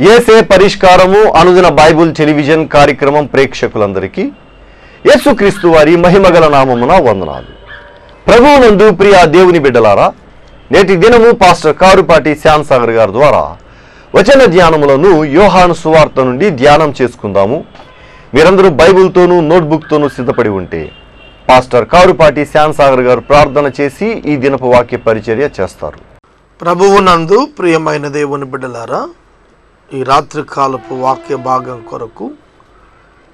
యేసే పరిష్కారము అనుదిన Bible television కార్యక్రమం ప్రేక్షకులందరికీ యేసుక్రీస్తు వారి మహిమగల నామమున వందనాలు. ప్రభువునందు ప్రియ దేవుని బిడ్డలారా, నేటి దినము పాస్టర్ కారుపాటి శ్యామ్ సాగర్ గారి ద్వారా వచన ధ్యానములను యోహాను సువార్త నుండి ధ్యానం చేసుకుందాము. మీరందరూ బైబుల్తోనూ నోట్బుక్తోనూ సిద్ధపడి ఉంటే పాస్టర్ కారుపాటి శ్యామ్ సాగర్ గారు ప్రార్థన చేసి ఈ దినపు వాక్య పరిచర్య చేస్తారు. ప్రభువునందు ప్రియమైన దేవుని బిడ్డలారా, ఈ రాత్రి కాలపు వాక్య భాగం కొరకు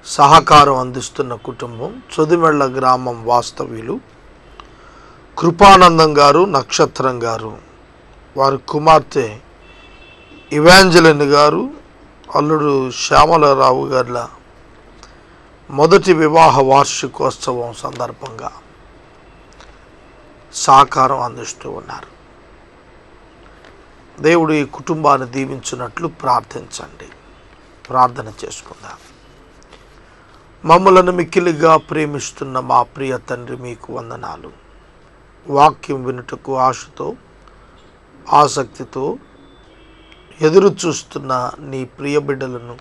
సహకారం అందిస్తున్న కుటుంబం చొదిమెళ్ల గ్రామం వాస్తవ్యులు కృపానందం గారు, నక్షత్రం గారు, వారి కుమార్తె ఇవాంజలిన్ గారు, అల్లుడు శ్యామలరావు గారి మొదటి వివాహ వార్షికోత్సవం సందర్భంగా సహకారం అందిస్తూ ఉన్నారు. దేవుడు ఈ కుటుంబాన్ని దీవించినట్లు ప్రార్థించండి. ప్రార్థన చేసుకుందాం. మమ్మలను మిక్కిలిగా ప్రేమిస్తున్న మా ప్రియ తండ్రి, మీకు వందనాలు. వాక్యం వినుటకు ఆశతో ఆసక్తితో ఎదురు చూస్తున్న నీ ప్రియ బిడ్డలను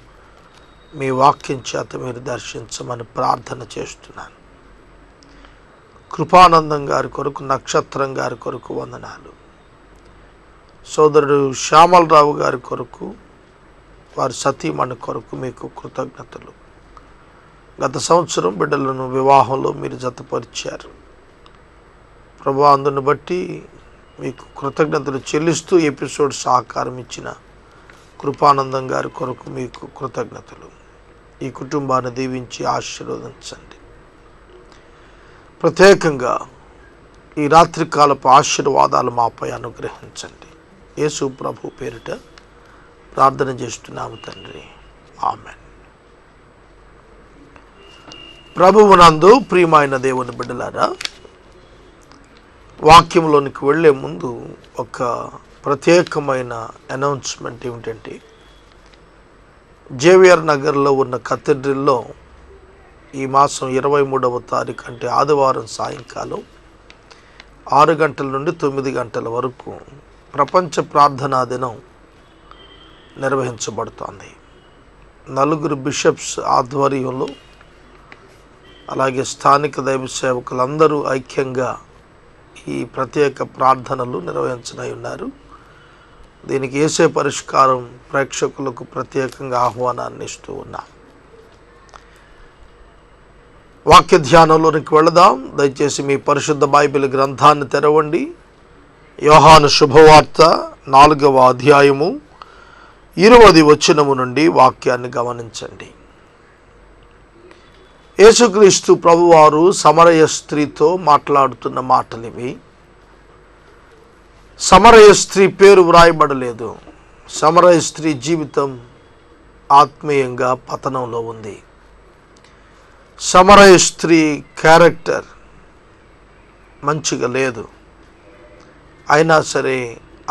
మీ వాక్యం చేత మీరు దర్శించమని ప్రార్థన చేస్తున్నాను. కృపానందం గారి కొరకు, నక్షత్రం గారి కొరకు వందనాలు. సోదరుడు శ్యామలరావు గారి కొరకు, వారి సతీమణి కొరకు మీకు కృతజ్ఞతలు. గత సంవత్సరం బిడ్డలను వివాహంలో మీరు జతపరిచారు ప్రభు. అందుని బట్టి మీకు కృతజ్ఞతలు చెల్లిస్తూ ఎపిసోడ్ సహకారం ఇచ్చిన కృపానందం గారి కొరకు మీకు కృతజ్ఞతలు. ఈ కుటుంబాన్ని దీవించి ఆశీర్వదించండి. ప్రత్యేకంగా ఈ రాత్రికాలపు ఆశీర్వాదాలు మాపై అనుగ్రహించండి. యేసు ప్రభు పేరిట ప్రార్థన చేస్తున్నాము తండ్రి, ఆమెన్. ప్రభువునందు ప్రియమైన దేవుని బిడ్డలారా, వాక్యంలోనికి వెళ్ళే ముందు ఒక ప్రత్యేకమైన అనౌన్స్మెంట్ ఏమిటంటే, జేవిఆర్ నగర్లో ఉన్న కథీడ్రల్లో ఈ మాసం 23వ తారీఖు అంటే ఆదివారం సాయంకాలం 6 గంటల నుండి 9 గంటల వరకు ప్రపంచ ప్రార్థనా దినం నిర్వహించబడుతోంది. 4 బిషప్స్ ఆధ్వర్యంలో, అలాగే స్థానిక దైవ సేవకులందరూ ఐక్యంగా ఈ ప్రత్యేక ప్రార్థనలు నిర్వహించనై ఉన్నారు. దీనికి యేసే పరిష్కారం ప్రేక్షకులకు ప్రత్యేకంగా ఆహ్వానాన్ని ఇస్తూ ఉన్నాం. వాక్య ధ్యానంలోనికి వెళదాం. దయచేసి మీ పరిశుద్ధ బైబిల్ గ్రంథాన్ని తెరవండి. యోహాను శుభవార్త 4వ అధ్యాయము 20వ వచనము నుండి వాక్యాన్ని గమనించండి. యేసుక్రీస్తు ప్రభువారు సమరయ స్త్రీతో మాట్లాడుతున్న మాటలివి. సమరయ స్త్రీ పేరు వ్రాయబడలేదు. సమరయ స్త్రీ జీవితం ఆత్మీయంగా పతనంలో ఉంది. సమరయ స్త్రీ క్యారెక్టర్ మంచిగా లేదు. అయినా సరే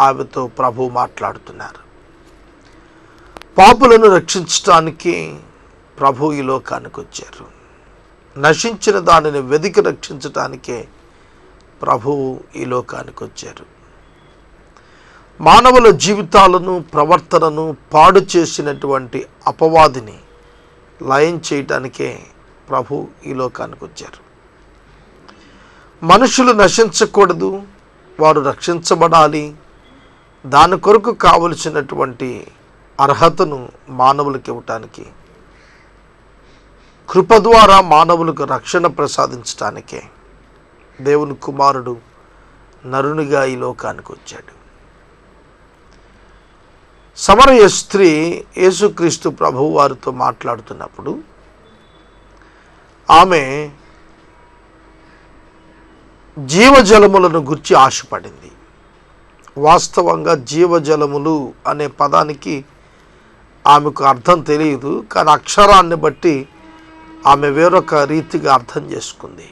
ఆమెతో ప్రభు మాట్లాడుతున్నారు. పాపులను రక్షించడానికి ప్రభు ఈ లోకానికి వచ్చారు. నశించిన దానిని వెదికి రక్షించటానికే ప్రభువు ఈ లోకానికి వచ్చారు. మానవుల జీవితాలను, ప్రవర్తనను పాడు చేసినటువంటి అపవాదిని లయం చేయటానికే ప్రభు ఈ లోకానికి వచ్చారు. మనుషులు నశించకూడదు, వారు రక్షించబడాలి. దాని కొరకు కావలసినటువంటి అర్హతను మానవులకు ఇవ్వటానికి, కృప ద్వారా మానవులకు రక్షణ ప్రసాదించటానికే దేవుని కుమారుడు నరునిగా ఈ లోకానికి వచ్చాడు. సమరయ స్త్రీ యేసుక్రీస్తు ప్రభువు వారితో మాట్లాడుతున్నప్పుడు ఆమె జీవజలములను గురించి ఆశపడింది. వాస్తవంగా జీవజలములు అనే పదానికి ఆమెకు అర్థం తెలియదు, కానీ అక్షరాన్ని బట్టి ఆమె వేరొక రీతిగా అర్థం చేసుకుంది.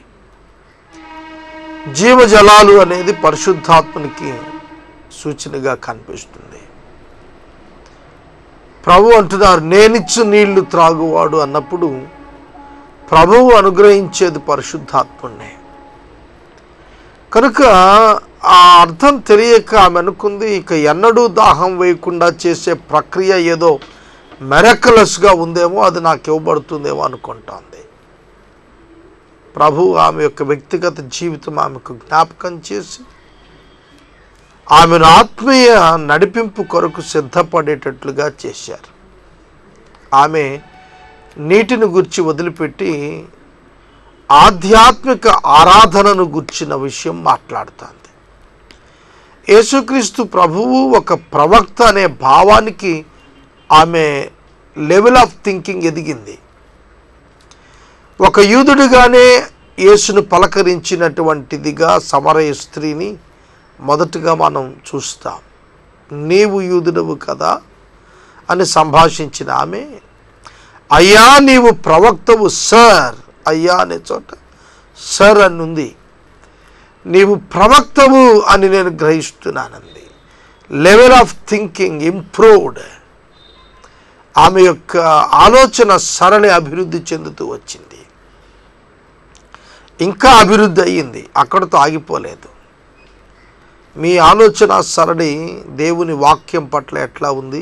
జీవజలాలు అనేది పరిశుద్ధాత్మనికి సూచనగా కనిపిస్తుంది. ప్రభు అంటున్నారు, నేనిచ్చు నీళ్లు త్రాగువాడు అన్నప్పుడు ప్రభువు అనుగ్రహించేది పరిశుద్ధాత్మనే. కనుక ఆ అర్థం తెలియక ఆమె అనుకుంది, ఇక ఎన్నడూ దాహం వేయకుండా చేసే ప్రక్రియ ఏదో మెరకలస్గా ఉందేమో, అది నాకు ఇవ్వబడుతుందేమో అనుకుంటోంది. ప్రభు ఆమె యొక్క వ్యక్తిగత జీవితం ఆమెకు జ్ఞాపకం చేసి ఆమెను ఆత్మీయ నడిపింపు కొరకు సిద్ధపడేటట్లుగా చేశారు. ఆమె నీటిని గురించి వదిలిపెట్టి ఆధ్యాత్మిక ఆరాధనను గుర్చిన విషయం మాట్లాడుతుంది. యేసుక్రీస్తు ప్రభువు ఒక ప్రవక్త అనే భావానికి ఆమె లెవెల్ ఆఫ్ థింకింగ్ ఎదిగింది. ఒక యూదుడిగానే యేసును పలకరించినటువంటిదిగా సమరయ స్త్రీని మొదటగా మనం చూస్తాం. నీవు యూదుడవు కదా అని సంభాషించిన ఆమె, అయ్యా నీవు ప్రవక్తవు సర్, అయ్యా అనే చోట సర్ అని ఉంది. నీవు ప్రవక్తవు అని నేను గ్రహిస్తున్నానంది. Level of thinking improved. ఆమె యొక్క ఆలోచన సరళి అభివృద్ధి చెందుతూ వచ్చింది. ఇంకా అభివృద్ధి అయ్యింది, అక్కడితో ఆగిపోలేదు. మీ ఆలోచన సరళి దేవుని వాక్యం పట్ల ఎట్లా ఉంది?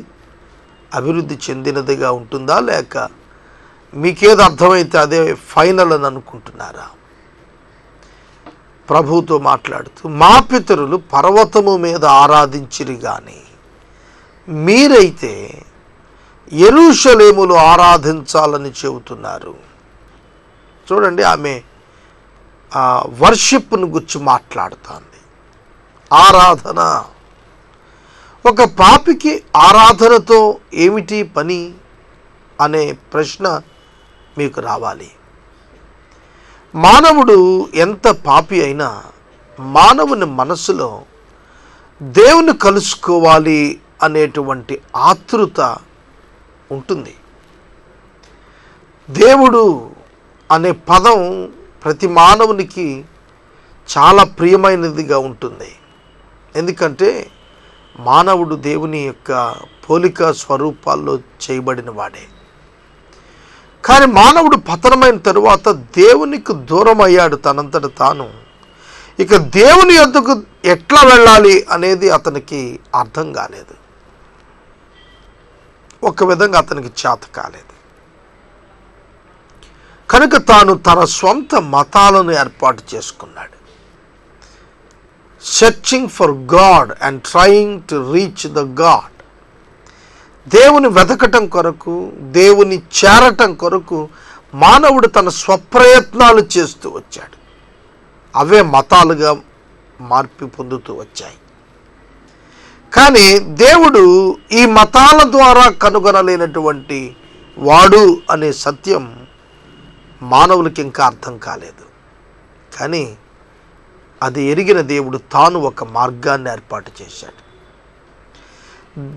అభివృద్ధి చెందినదిగా ఉంటుందా, లేక మీకేది అర్థమైతే అదే ఫైనల్ అని అనుకుంటున్నారా? ప్రభువుతో మాట్లాడుతూ, మా పితరులు పర్వతము మీద ఆరాధించిరి గాని మీరైతే యెరూషలేములో ఆరాధించాలని చెబుతున్నారు. చూడండి, ఆమె వర్షిప్ను గురించి మాట్లాడుతుంది. ఆరాధన. ఒక పాపికి ఆరాధనతో ఏమిటి పని అనే ప్రశ్న మీకు రావాలి. మానవుడు ఎంత పాపి అయినా మానవుని మనసులో దేవుని కలుసుకోవాలి అనేటువంటి ఆతృత ఉంటుంది. దేవుడు అనే పదం ప్రతి మానవునికి చాలా ప్రియమైనదిగా ఉంటుంది. ఎందుకంటే మానవుడు దేవుని యొక్క పోలిక స్వరూపాల్లో చేయబడిన వాడే. కానీ మానవుడు పతనమైన తరువాత దేవునికి దూరం అయ్యాడు తనంతట తాను. ఇక దేవుని యొద్దకు ఎట్లా వెళ్ళాలి అనేది అతనికి అర్థం కాలేదు. ఒక విధంగా అతనికి చేత కాలేదు. కనుక తాను తన సొంత మతాలను ఏర్పాటు చేసుకున్నాడు. Searching for God and trying to reach the God. దేవుని వెతకటం కొరకు, దేవుని చేరటం కొరకు మానవుడు తన స్వప్రయత్నాలు చేస్తూ వచ్చాడు. అవే మతాలుగా మార్పు పొందుతూ వచ్చాయి. కానీ దేవుడు ఈ మతాల ద్వారా కనుగొనలేనటువంటి వాడు అనే సత్యం మానవులకి ఇంకా అర్థం కాలేదు. కానీ అది ఎరిగిన దేవుడు తాను ఒక మార్గాన్ని ఏర్పాటు చేశాడు.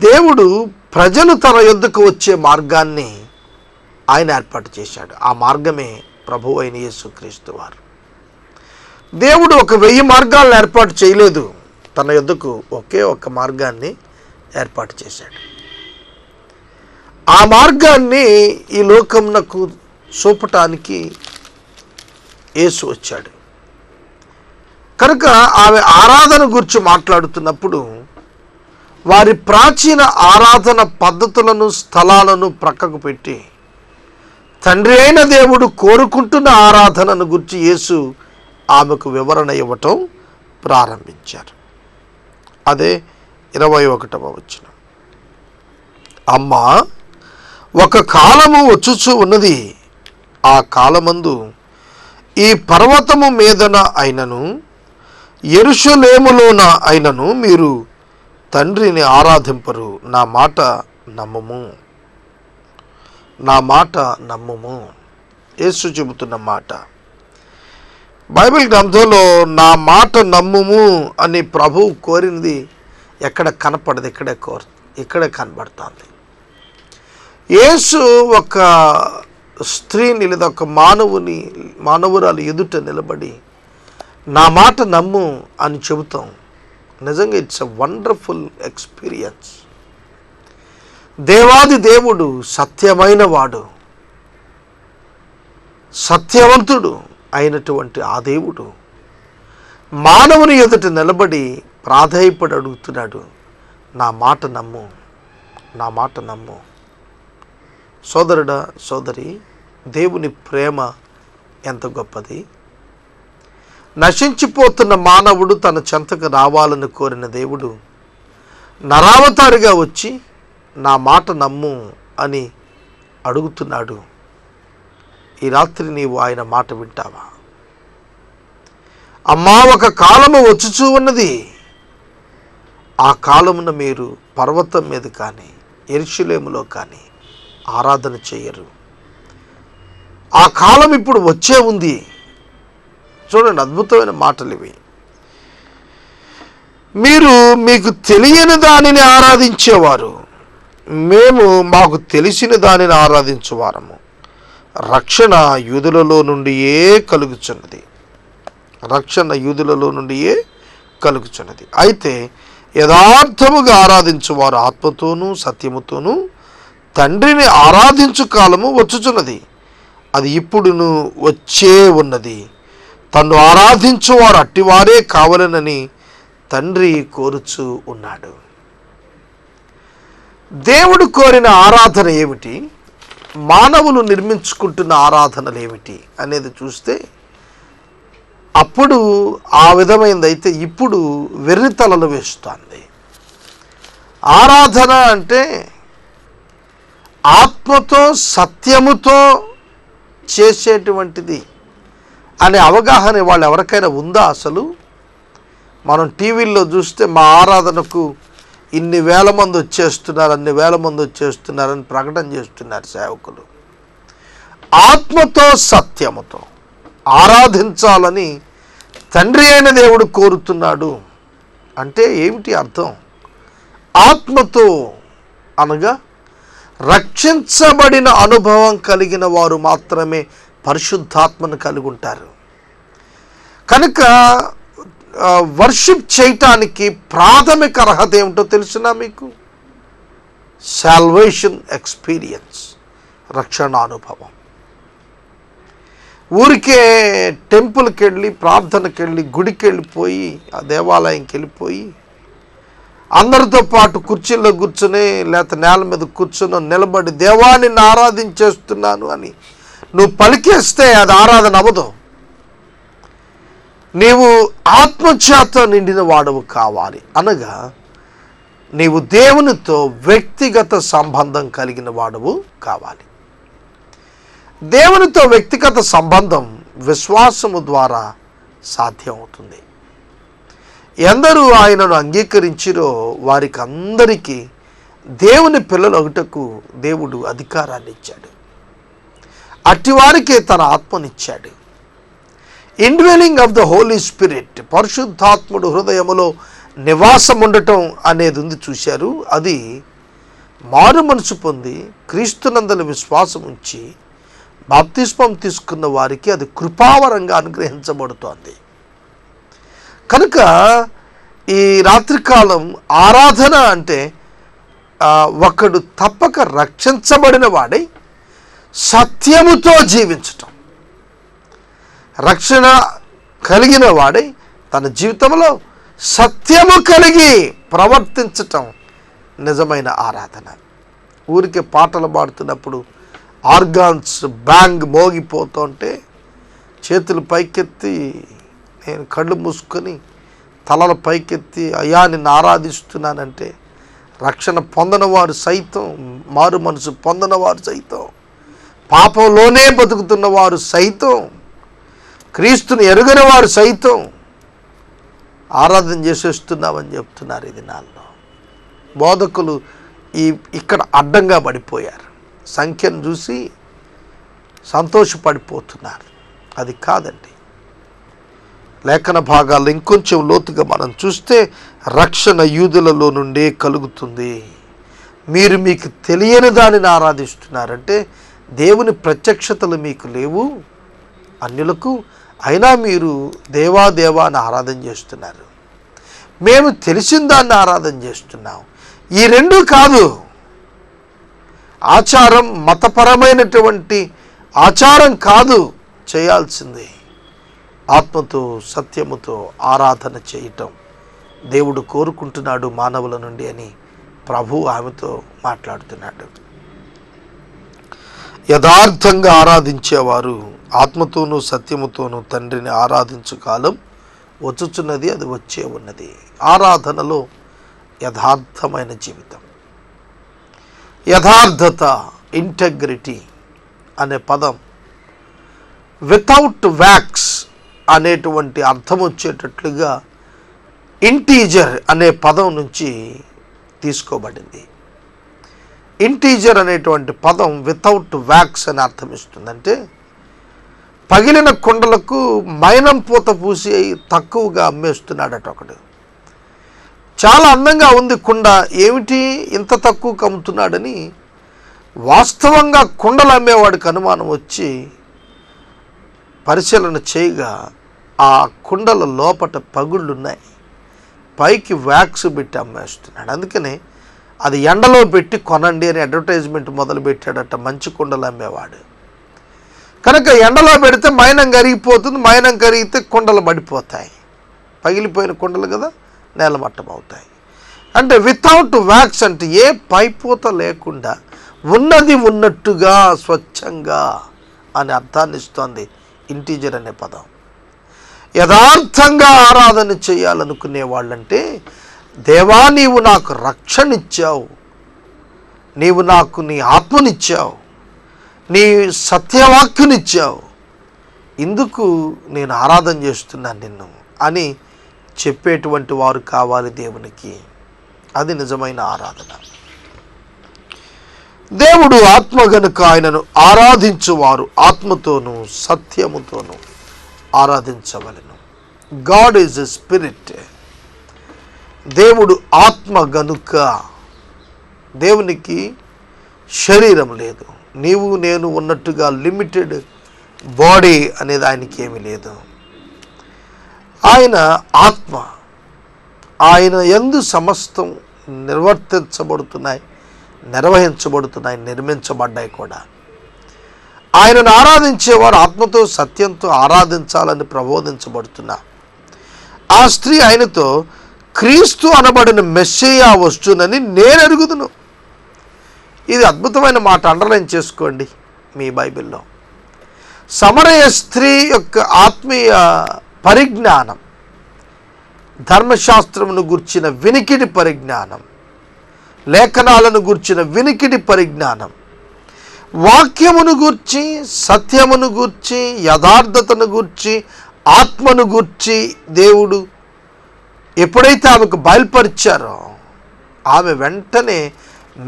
దేవుడు ప్రజలు తన యొద్దకు వచ్చే మార్గాన్ని ఆయన ఏర్పాటు చేశాడు. ఆ మార్గమే ప్రభువు అయిన యేసుక్రీస్తు వారు. దేవుడు 1000 మార్గాలను ఏర్పాటు చేయలేదు. తన యొద్దకు ఒకే ఒక మార్గాన్ని ఏర్పాటు చేశాడు. ఆ మార్గాన్ని ఈ లోకమునకు చూపటానికి యేసు వచ్చాడు. కనుక ఆమె ఆరాధన గురించి మాట్లాడుతున్నప్పుడు వారి ప్రాచీన ఆరాధన పద్ధతులను, స్థలాలను ప్రక్కకు పెట్టి తండ్రి అయిన దేవుడు కోరుకుంటున్న ఆరాధనను గురించి యేసు ఆమెకు వివరణ ఇవ్వటం ప్రారంభించారు. అదే 21వ వచనం. అమ్మా, ఒక కాలము వచ్చుచు ఉన్నది, ఆ కాలమందు ఈ పర్వతము మీదన అయినను యెరూషలేములోన అయినను మీరు తండ్రిని ఆరాధింపరు. నా మాట నమ్ముము, నా మాట నమ్ముము. యేసు చెబుతున్న మాట. బైబిల్ గ్రంథంలో నా మాట నమ్ముము అని ప్రభువు కోరినది ఎక్కడ కనపడదు, ఇక్కడే కనబడుతుంది. యేసు ఒక స్త్రీని లేదా ఒక మానవురాలు ఎదుట నిలబడి నా మాట నమ్ము అని చెబుతాం. నిజంగా ఇట్స్ ఎ వండర్ఫుల్ ఎక్స్పీరియన్స్. దేవాది దేవుడు, సత్యమైన వాడు, సత్యవంతుడు అయినటువంటి ఆ దేవుడు మానవుని ఎదుట నిలబడి ప్రాధేయపడి అడుగుతున్నాడు, నా మాట నమ్ము, నా మాట నమ్ము. సోదరుడా, సోదరి, దేవుని ప్రేమ ఎంత గొప్పది. నశించిపోతున్న మానవుడు తన చెంతకు రావాలని కోరిన దేవుడు నరావతారిగా వచ్చి నా మాట నమ్ము అని అడుగుతున్నాడు. ఈ రాత్రి నీవు ఆయన మాట వింటావా? అమ్మా, ఒక కాలము వచ్చుచూ ఉన్నది. ఆ కాలమున మీరు పర్వతం మీద కానీ యెరూషలేములో కానీ ఆరాధన చేయరు. ఆ కాలం ఇప్పుడు వచ్చే ఉంది. చూడండి, అద్భుతమైన మాటలు ఇవి. మీరు మీకు తెలియని దానిని ఆరాధించేవారు, మేము మాకు తెలిసిన దానిని ఆరాధించువారము. రక్షణ యూదులలో నుండియే కలుగుచున్నది. రక్షణ యూదులలో నుండియే కలుగుచున్నది. అయితే యథార్థముగా ఆరాధించువారు ఆత్మతోనూ సత్యముతోనూ తండ్రిని ఆరాధించు కాలము వచ్చుచున్నది. అది ఇప్పుడును వచ్చే ఉన్నది. తన్ను ఆరాధించువారు అట్టివారే కావాలనని తండ్రి కోరుచూ ఉన్నాడు. దేవుడు కోరిన ఆరాధన ఏమిటి, మానవులు నిర్మించుకుంటున్న ఆరాధనలు ఏమిటి అనేది చూస్తే అప్పుడు ఆ విధమైనదైతే ఇప్పుడు వెర్రితలలు వేస్తుంది. ఆరాధన అంటే ఆత్మతో సత్యముతో చేసేటువంటిది అనే అవగాహన వాళ్ళు ఎవరికైనా ఉందా? అసలు మనం టీవీల్లో చూస్తే మా ఆరాధనకు ఇన్ని వేల మంది వచ్చేస్తున్నారు, అన్ని వేల మంది వచ్చేస్తున్నారని ప్రకటన చేస్తున్నారు సేవకులు. ఆత్మతో సత్యముతో ఆరాధించాలని తండ్రి అయిన దేవుడు కోరుతున్నాడు. అంటే ఏమిటి అర్థం? ఆత్మతో అనగా రక్షించబడిన అనుభవం కలిగిన వారు మాత్రమే పరిశుద్ధాత్మను కలిగి ఉంటారు. కనుక వర్షిప్ చేయటానికి ప్రాథమిక అర్హత ఏమిటో తెలుసునా మీకు? సాల్వేషన్ ఎక్స్పీరియన్స్, రక్షణానుభవం. ఊరికే టెంపుల్కి వెళ్ళి ప్రార్థనకి వెళ్ళి గుడికి వెళ్ళిపోయి ఆ దేవాలయంకి వెళ్ళిపోయి అందరితో పాటు కుర్చీల్లో కూర్చుని లేకపోతే నేల మీద కూర్చుని నిలబడి దేవాన్ని ఆరాధించేస్తున్నాను అని నువ్వు పలికేస్తే అది ఆరాధన అవ్వదు. నీవు ఆత్మచేత నిండిన వాడవు కావాలి. అనగా నీవు దేవునితో వ్యక్తిగత సంబంధం కలిగిన వాడవు కావాలి. దేవునితో వ్యక్తిగత సంబంధం విశ్వాసము ద్వారా సాధ్యమవుతుంది. ఎందరూ ఆయనను అంగీకరించిరో వారికి అందరికీ దేవుని పిల్లలు ఒకటకు దేవుడు అధికారాన్ని ఇచ్చాడు. అట్టివారికే తన ఆత్మనిచ్చాడు. ఇండ్వెలింగ్ ఆఫ్ ద హోలీ స్పిరిట్, పరిశుద్ధాత్ముడు హృదయములో నివాసం ఉండటం అనేది ఉంది, చూశారు. అది మారు మనసు పొంది క్రీస్తునందలి విశ్వాసం ఉంచి బాప్తిస్మం తీసుకున్న వారికి అది కృపావరంగా అనుగ్రహించబడుతోంది. కనుక ఈ రాత్రికాలం ఆరాధన అంటే ఒకడు తప్పక రక్షించబడిన వాడై సత్యముతో జీవించటం, రక్షణ కలిగిన వాడై తన జీవితంలో సత్యము కలిగి ప్రవర్తించటం నిజమైన ఆరాధన. ఊరికే పాటలు పాడుతున్నప్పుడు ఆర్గాన్స్ బ్యాంగ్ మోగిపోతుంటే చేతులు పైకెత్తి నేను కళ్ళు మూసుకొని తలల పైకెత్తి అయ్యా నిన్ను ఆరాధిస్తున్నానంటే రక్షణ పొందిన వారు సైతం, మారు మనసు పొందిన వారు సైతం, పాపంలోనే బతుకుతున్న వారు సైతం, క్రీస్తుని ఎరుగని వారు సైతం ఆరాధన చేసేస్తున్నామని చెప్తున్నారు. ఈ దినాల్లో బోధకులు ఇక్కడ అడ్డంగా పడిపోయారు. సంఖ్యను చూసి సంతోషపడిపోతున్నారు. అది కాదండి. లేఖన భాగాల్లో ఇంకొంచెం లోతుగా మనం చూస్తే రక్షణ యూదులలో నుండే కలుగుతుంది. మీరు మీకు తెలియని దానిని ఆరాధిస్తున్నారంటే దేవుని ప్రత్యక్షతలు మీకు లేవు అన్యులకు, అయినా మీరు దేవా అని ఆరాధన చేస్తున్నారు. మేము తెలిసిన దాన్ని ఆరాధన చేస్తున్నాం. ఈ రెండు కాదు. ఆచారం మతపరమైనటువంటి ఆచారం కాదు చేయాల్సింది. ఆత్మతో సత్యముతో ఆరాధన చేయటం దేవుడు కోరుకుంటున్నాడు మానవుల నుండి అని ప్రభు ఆమెతో మాట్లాడుతున్నాడు. యథార్థంగా ఆరాధించేవారు ఆత్మతోనూ సత్యముతోనూ తండ్రిని ఆరాధించు కాలం వచ్చుచున్నది, అది వచ్చే ఉన్నది. ఆరాధనలో యథార్థమైన జీవితం, యథార్థత, ఇంటెగ్రిటీ అనే పదం వితౌట్ వ్యాక్స్ అనేటువంటి అర్థం వచ్చేటట్లుగా ఇంటీజర్ అనే పదం నుంచి తీసుకోబడింది. ఇంటీజర్ అనేటువంటి పదం వితౌట్ వ్యాక్స్ అని అర్థం ఇస్తుంది. అంటే పగిలిన కుండలకు మైనం పూత పూసి తక్కువగా అమ్మేస్తున్నాడట ఒకడు. చాలా అందంగా ఉంది కుండ, ఏమిటి ఇంత తక్కువకు అమ్ముతున్నాడని వాస్తవంగా కుండలు అమ్మేవాడికి అనుమానం వచ్చి పరిశీలన చేయగా ఆ కుండల లోపట పగుళ్ళున్నాయి, పైకి వ్యాక్స్ పెట్టి అమ్మేస్తున్నాడు. అందుకని అది ఎండలో పెట్టి కొనండి అని అడ్వర్టైజ్మెంట్ మొదలు పెట్టాడట మంచి కుండలు అమ్మేవాడు. కనుక ఎండలో పెడితే మైనం కరిగిపోతుంది, మైనం కరిగితే కుండలు పడిపోతాయి, పగిలిపోయిన కుండలు కదా నేలమట్టం అవుతాయి. అంటే వితౌట్ వ్యాక్స్ అంటే ఏ పైపోత లేకుండా ఉన్నది ఉన్నట్టుగా స్వచ్ఛంగా అని అర్థాన్ని ఇస్తోంది ఇంటీజర్ అనే పదం. యథార్థంగా ఆరాధన చేయాలనుకునే వాళ్ళంటే, దేవా నీవు నాకు రక్షణ ఇచ్చావు, నీవు నాకు నీ ఆత్మనిచ్చావు, నీ సత్యవాక్యునిచ్చావు, ఇందుకు నేను ఆరాధన చేస్తున్నాను నిన్ను అని చెప్పేటువంటి వారు కావాలి దేవునికి. అది నిజమైన ఆరాధన. దేవుడు ఆత్మ గనుక ఆయనను ఆరాధించువారు ఆత్మతోనూ సత్యముతోనూ ఆరాధించవలెను. God is a spirit. దేవుడు ఆత్మ గనుక, దేవునికి శరీరం లేదు. నీవు నేను ఉన్నట్టుగా లిమిటెడ్ బాడీ అనేది ఆయనకి ఏమీ లేదు. ఆయన ఆత్మ, ఆయన యందు సమస్తం నిర్వర్తించబడుతున్నాయి, నిర్వహించబడుతున్నాయి, నిర్మించబడ్డాయి కూడా. ఆయనను ఆరాధించేవారు ఆత్మతో సత్యంతో ఆరాధించాలని ప్రబోధించబడుతున్నా. ఆ స్త్రీ ఆయనతో, క్రీస్తు అనబడిన మెస్సియా వస్తునని నేను ఎరుగుదును. ఇది అద్భుతమైన మాట, అండర్లైన్ చేసుకోండి మీ బైబిల్లో. సమరయ స్త్రీ యొక్క ఆత్మీయ పరిజ్ఞానం, ధర్మశాస్త్రమును గుర్చిన వినికిడి పరిజ్ఞానం, లేఖనాలను గుర్చిన వినికిడి పరిజ్ఞానం, వాక్యమును గూర్చి, సత్యమును గూర్చి, యథార్థతను గూర్చి, ఆత్మను గూర్చి దేవుడు ఎప్పుడైతే ఆమెకు బయలుపరిచారో ఆమె వెంటనే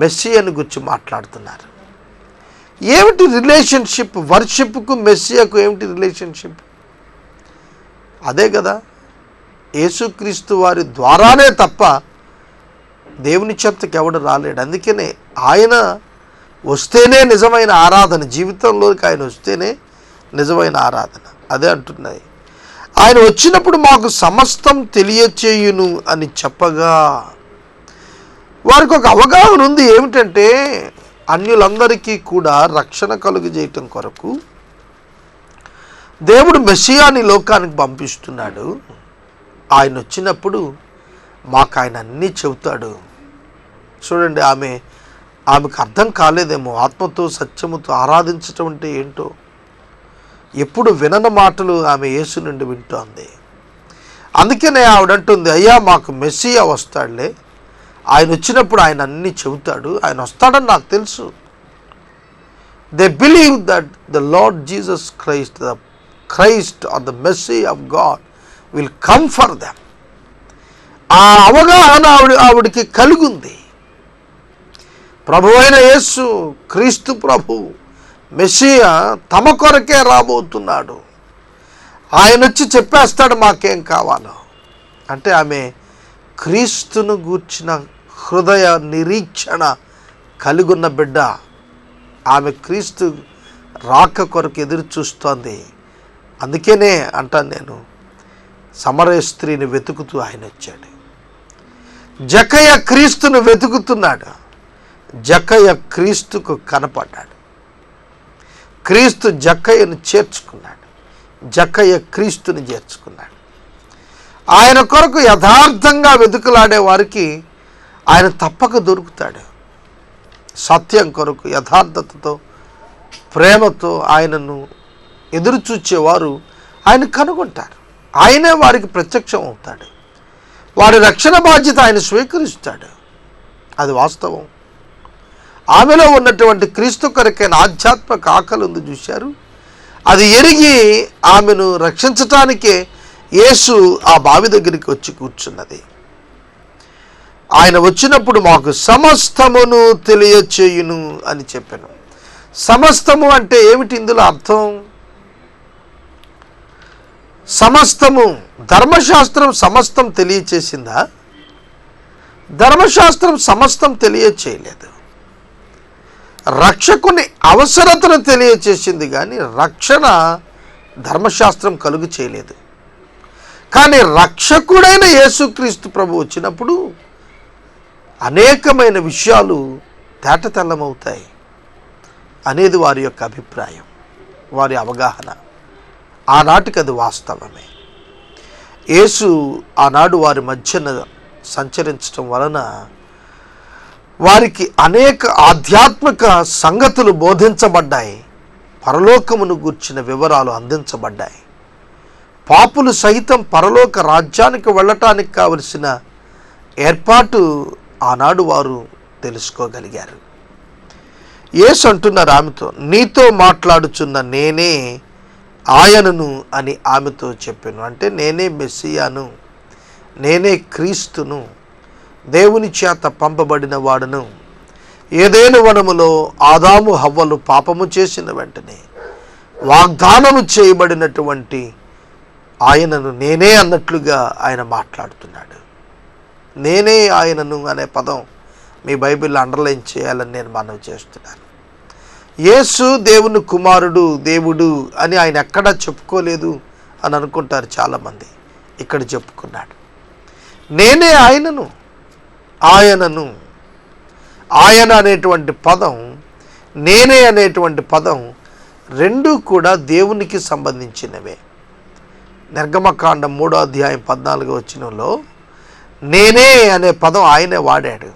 మెస్సియాను గురించి మాట్లాడుతున్నారు. ఏమిటి రిలేషన్షిప్? వర్షిప్కు మెస్సియాకు ఏమిటి రిలేషన్షిప్? అదే కదా, యేసుక్రీస్తు వారి ద్వారానే తప్ప దేవుని చెంతకు ఎవడు రాలేడు. అందుకనే ఆయన వస్తేనే నిజమైన ఆరాధన, జీవితంలోకి ఆయన వస్తేనే నిజమైన ఆరాధన. అదే అంటున్నది. ఆయన వచ్చినప్పుడు మాకు సమస్తం తెలియచేయును అని చెప్పగా వారికి ఒక అవగాహన ఉంది. ఏమిటంటే అన్యులందరికీ కూడా రక్షణ కలుగజేయటం కొరకు దేవుడు మెస్సియాని లోకానికి పంపిస్తున్నాడు. ఆయన వచ్చినప్పుడు మాకు ఆయన అన్నీ చెబుతాడు. చూడండి, ఆమెకు అర్థం కాలేదేమో ఆత్మతో సత్యముతో ఆరాధించటం అంటే ఏంటో. ఎప్పుడు వినని మాటలు ఆమె యేసు నుండి వింటోంది. అందుకనే ఆవిడంటుంది, అయ్యా మాకు మెస్సియా వస్తాడులే, ఆయన వచ్చినప్పుడు ఆయన అన్నీ చెబుతాడు, ఆయన వస్తాడని నాకు తెలుసు. They believe that the Lord Jesus Christ, the Christ or the Messiah of God will come for them. ఆ అవగాహన ఆవిడికి కలిగింది. ప్రభు అయిన యేసు క్రీస్తు ప్రభు మెస్సియా తమ కొరకే రాబోతున్నాడు, ఆయన వచ్చి చెప్పేస్తాడు మాకేం కావాలో. అంటే ఆమె క్రీస్తును గూర్చిన హృదయ నిరీక్షణ కలిగున్న బిడ్డ. ఆమె క్రీస్తు రాక కొరకు ఎదురు చూస్తోంది. అందుకనే అంటాను నేను, సమరయ స్త్రీని వెతుకుతూ ఆయన వచ్చాడు. జక్కయ్య క్రీస్తును వెతుకుతున్నాడు. జక్కయ్య క్రీస్తుకు కనపడ్డాడు. క్రీస్తు జక్కయ్యను చేర్చుకున్నాడు. జక్కయ్య క్రీస్తుని చేర్చుకున్నాడు. ఆయన కొరకు యథార్థంగా వెతుకులాడే వారికి ఆయన తప్పక దొరుకుతాడు. సత్యం కొరకు యథార్థతతో ప్రేమతో ఆయనను ఎదురు చూచేవారు ఆయన కనుగొంటారు. ఆయనే వారికి ప్రత్యక్షం అవుతాడు. వారి రక్షణ బాధ్యత ఆయన స్వీకరిస్తాడు. అది వాస్తవం. ఆమెలో ఉన్నటువంటి క్రీస్తు కొరకైన ఆధ్యాత్మిక ఆకలి ఉంది చూశారు. అది ఎరిగి ఆమెను రక్షించటానికే యేసు ఆ బావి దగ్గరికి వచ్చి కూర్చున్నది. ఆయన వచ్చినప్పుడు మాకు సమస్తమును తెలియచేయును అని చెప్పాను. సమస్తము అంటే ఏమిటి ఇందులో అర్థం? సమస్తము, ధర్మశాస్త్రం సమస్తం తెలియచేసిందా? ధర్మశాస్త్రం సమస్తం తెలియచేయలేదు. రక్షకుని అవసరతను తెలియచేసింది కానీ రక్షణ ధర్మశాస్త్రం కలుగు చేయలేదు. కానీ రక్షకుడైన యేసుక్రీస్తు ప్రభు వచ్చినప్పుడు అనేకమైన విషయాలు తేటతెల్లమవుతాయి అనేది వారి యొక్క అభిప్రాయం, వారి అవగాహన. ఆనాటికి అది వాస్తవమే. యేసు ఆనాడు వారి మధ్యన సంచరించడం వలన వారికి అనేక ఆధ్యాత్మిక సంగతులు బోధించబడ్డాయి. పరలోకమును గూర్చిన వివరాలు అందించబడ్డాయి. పాపులు సహితం పరలోక రాజ్యానికి వెళ్ళటానికి కావలసిన ఏర్పాటు ఆనాడు వారు తెలుసుకోగలిగారు. యేసు అంటున్నారు ఆమెతో, నీతో మాట్లాడుచున్న నేనే ఆయనను అని ఆమెతో చెప్పాను. అంటే నేనే మెస్సియాను, నేనే క్రీస్తును, దేవుని చేత పంపబడిన వాడును. ఏదైనా వనములో ఆదాము హవ్వలు పాపము చేసిన వెంటనే వాగ్దానము చేయబడినటువంటి ఆయనను నేనే అన్నట్లుగా ఆయన మాట్లాడుతున్నాడు. నేనే ఆయనను అనే పదం మీ బైబిల్లో అండర్లైన్ చేయాలని నేను మనవి చేస్తున్నాను. యేసు దేవుని కుమారుడు, దేవుడు అని ఆయన ఎక్కడా చెప్పుకోలేదు అని అనుకుంటారు చాలామంది. ఇక్కడ చెప్పుకున్నాడు. నేనే ఆయనను, ఆయనను. ఆయన అనేటువంటి పదం, నేనే అనేటువంటి పదం రెండూ కూడా దేవునికి సంబంధించినవే. నిర్గమకాండం 3వ అధ్యాయం 14వ వచనంలో నేనే అనే పదం ఆయనే వాడాడు.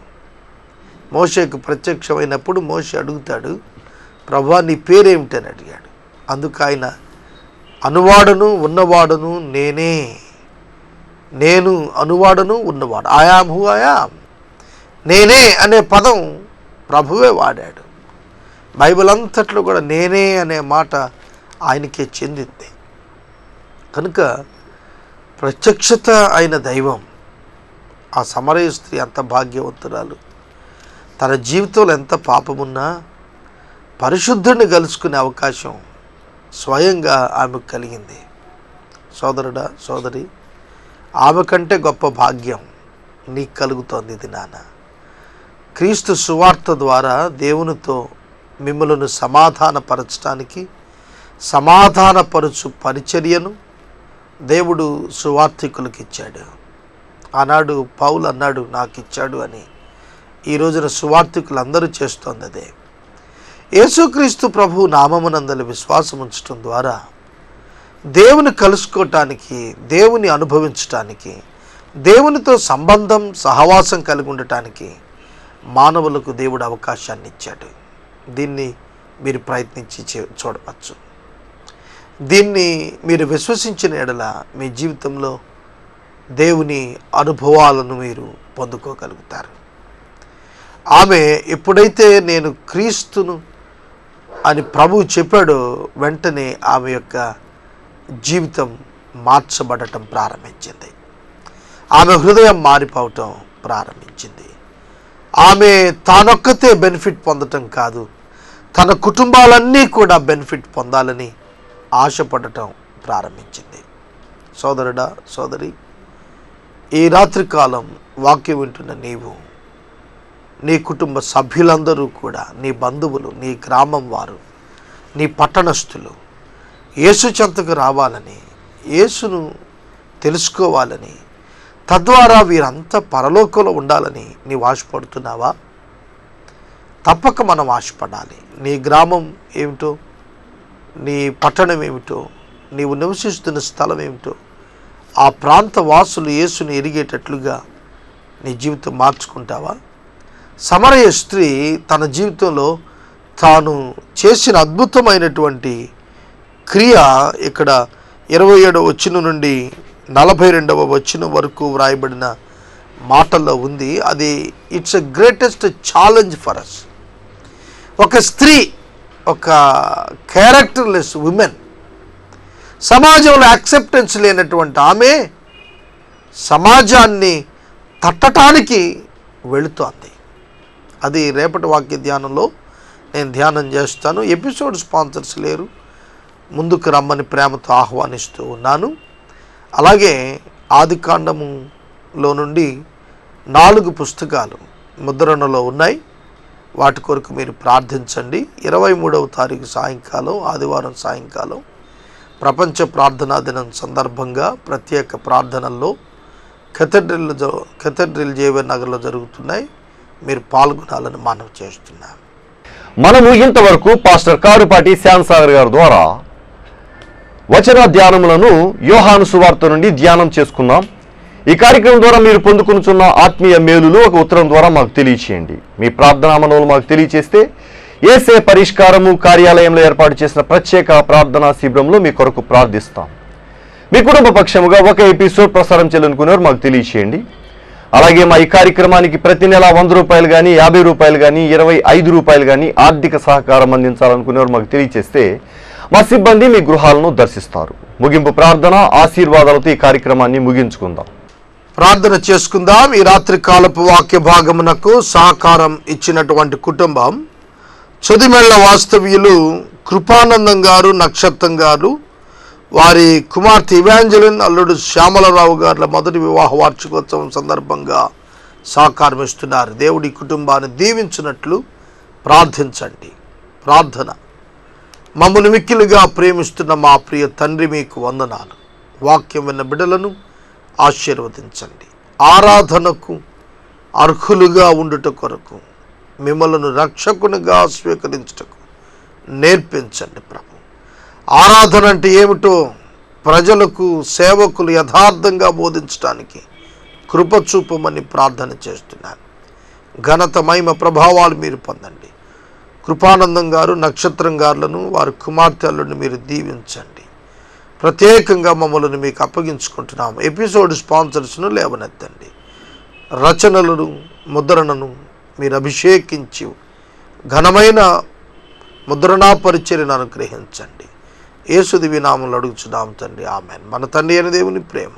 మోషేకు ప్రత్యక్షమైనప్పుడు మోషే అడుగుతాడు, ప్రభువా నీ పేరేమిటని అడిగాడు. అందుకు ఆయన అనువాడను ఉన్నవాడను నేనే, నేను అనువాడను ఉన్నవాడు, ఆయాం హూ ఆయాం. నేనే అనే పదం ప్రభువే వాడాడు. బైబిల్ అంతట్లో కూడా నేనే అనే మాట ఆయనకే చెందింది. కనుక ప్రత్యక్షత అయిన దైవం, ఆ సమరయ స్త్రీ ఎంత భాగ్యవంతురాలు. తన జీవితంలో ఎంత పాపమున్నా పరిశుద్ధుడిని కలుసుకునే అవకాశం స్వయంగా ఆమెకు కలిగింది. సోదరుడా, సోదరి, ఆమె కంటే గొప్ప భాగ్యం నీకు కలుగుతోంది ఇది నాన్న. క్రీస్తు సువార్త ద్వారా దేవునితో మిమ్మలను సమాధానపరచడానికి, సమాధానపరచు పరిచర్యను దేవుడు సువార్థికులకు ఇచ్చాడు. ఆనాడు పౌలు అన్నాడు నాకు ఇచ్చాడు అని. ఈ రోజున సువార్థికులు అందరూ చేస్తోంది అదే. యేసుక్రీస్తు ప్రభు నామమునందలి విశ్వాసం ఉంచడం ద్వారా దేవుని కలుసుకోవటానికి, దేవుని అనుభవించటానికి, దేవునితో సంబంధం సహవాసం కలిగి ఉండటానికి మానవులకు దేవుడు అవకాశాన్ని ఇచ్చాడు. దీన్ని మీరు ప్రయత్నించి చూడవచ్చు. దీన్ని మీరు విశ్వసించిన ఎడల మీ జీవితంలో దేవుని అనుభవాలను మీరు పొందుకోగలుగుతారు. ఆమె ఎప్పుడైతే నేను క్రీస్తును అని ప్రభువు చెప్పాడో వెంటనే ఆమె యొక్క జీవితం మార్చబడటం ప్రారంభించింది. ఆమె హృదయం మారిపోవటం ప్రారంభించింది. ఆమె తానొక్కతే బెనిఫిట్ పొందటం కాదు, తన కుటుంబాలన్నీ కూడా బెనిఫిట్ పొందాలని ఆశపడటం ప్రారంభించింది. సోదరుడా, సోదరి, ఈ రాత్రికాలం వాక్యం వింటున్న నీవు, నీ కుటుంబ సభ్యులందరూ కూడా, నీ బంధువులు, నీ గ్రామం వారు, నీ పట్టణస్థులు యేసు చెంతకు రావాలని, యేసును తెలుసుకోవాలని, తద్వారా వీరంతా పరలోకంలో ఉండాలని నీవు ఆశపడుతున్నావా? తప్పక మనం ఆశపడాలి. నీ గ్రామం ఏమిటో, నీ పట్టణం ఏమిటో, నీవు నివసిస్తున్న స్థలం ఏమిటో, ఆ ప్రాంత వాసులు యేసుని ఎరిగేటట్లుగా నీ జీవితం మార్చుకుంటావా? సమరయ స్త్రీ తన జీవితంలో తాను చేసిన అద్భుతమైనటువంటి క్రియ ఇక్కడ 27వ వచనం నుండి 42వ వచనం వరకు వ్రాయబడిన మాటల్లో ఉంది. అది it's a greatest challenge for us. ఒక స్త్రీ, ఒక క్యారెక్టర్లెస్ ఉమెన్, సమాజంలో యాక్సెప్టెన్స్ లేనటువంటి ఆమె సమాజాన్ని తట్టడానికి వెళుతోంది. అది రేపటి వాక్య ధ్యానంలో నేను ధ్యానం చేస్తాను. ఎపిసోడ్ స్పాన్సర్స్ లేరు, ముందుకు రమ్మని ప్రేమతో ఆహ్వానిస్తూ ఉన్నాను. అలాగే ఆదికాండములో నుండి 4 పుస్తకాలు ముద్రణలో ఉన్నాయి. వాటి కొరకు మీరు ప్రార్థించండి. 23వ తారీఖు సాయంకాలం, ఆదివారం సాయంకాలం ప్రపంచ ప్రార్థనా దినం సందర్భంగా ప్రత్యేక ప్రార్థనల్లో కెథడ్రిల్ జేవే నగర్లో జరుగుతున్నాయి. మీరు పాల్గొనాలని మనవి చేస్తున్నాను. మనము ఇంతవరకు పాస్టర్ కారుపాటి శ్యామ్సాగర్ గారి ద్వారా వచన ధ్యానములను యోహాను సువార్త నుండి ధ్యానం చేసుకున్నాం. ఈ కార్యక్రమం ద్వారా మీరు పొందుకునుచున్న ఆత్మీయ మేలులు ఒక ఉత్తరం ద్వారా మాకు తెలియచేయండి. మీ ప్రార్థనా మనవులు మాకు తెలియచేస్తే ఏసే పరిష్కారము కార్యాలయంలో ఏర్పాటు చేసిన ప్రత్యేక ప్రార్థనా శిబిరంలో మీ కొరకు ప్రార్థిస్తాం. మీ కుటుంబ పక్షముగా ఒక ఎపిసోడ్ ప్రసారం చేయాలనుకునేవారు మాకు తెలియచేయండి. అలాగే మా ఈ కార్యక్రమానికి ప్రతి నెల 100 రూపాయలు కానీ, 50 రూపాయలు కానీ, 25 రూపాయలు కానీ ఆర్థిక సహకారం అందించాలనుకునేవారు మాకు తెలియచేస్తే మా సిబ్బంది మీ గృహాలను దర్శిస్తారు. ముగింపు ప్రార్థన ఆశీర్వాదాలతో ఈ కార్యక్రమాన్ని ముగించుకుందాం. ప్రార్థన చేసుకుందాం. ఈ రాత్రి కాలపు వాక్య భాగమునకు సహకారం ఇచ్చినటువంటి కుటుంబం చొదిమెళ్ల వాస్తవ్యులు కృపానందం గారు, నక్షత్రం గారు, వారి కుమార్తె ఇవాంజలిన్, అల్లుడు శ్యామలరావు గారుల మొదటి వివాహ వార్షికోత్సవం సందర్భంగా సహకారం ఇస్తున్నారు. దేవుడి కుటుంబాన్ని దీవించినట్లు ప్రార్థించండి. ప్రార్థన. మమ్మల్ని మిక్కిలుగా ప్రేమిస్తున్న మా ప్రియ తండ్రి, మీకు వందనాలు. వాక్యం విన్న బిడ్డలను ఆశీర్వదించండి. ఆరాధనకు అర్హులుగా ఉండుట కొరకు మిమ్మలను రక్షకునిగా స్వీకరించుటకు నేర్పించండి ప్రభు. ఆరాధన అంటే ఏమిటో ప్రజలకు, సేవకులు యథార్థంగా బోధించడానికి కృప చూపమని ప్రార్థన చేస్తున్నాను. ఘనత, మహిమ, ప్రభావాలు మీరు పొందండి. కృపానందం గారు, నక్షత్రం గారులను, వారి కుమార్తెలను మీరు దీవించండి. ప్రత్యేకంగా మమ్మల్ని మీకు అప్పగించుకుంటున్నాము. ఎపిసోడ్ స్పాన్సర్స్ను లేవనెత్తండి. రచనలను, ముద్రణను మీరు అభిషేకించి ఘనమైన ముద్రణా పరిచర్యను అనుగ్రహించండి. యేసుదివి నామములో అడుగుచున్నాము తండ్రి, ఆమేన్. మన తండ్రి అయిన దేవుని ప్రేమ,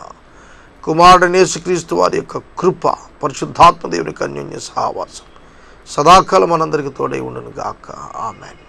కుమారుడైన యేసుక్రీస్తు వారి యొక్క కృప, పరిశుద్ధాత్మ దేవుని అన్యోన్య సహవాసం సదాకాలం మనందరికీ తోడై ఉండును గాక. ఆమేన్.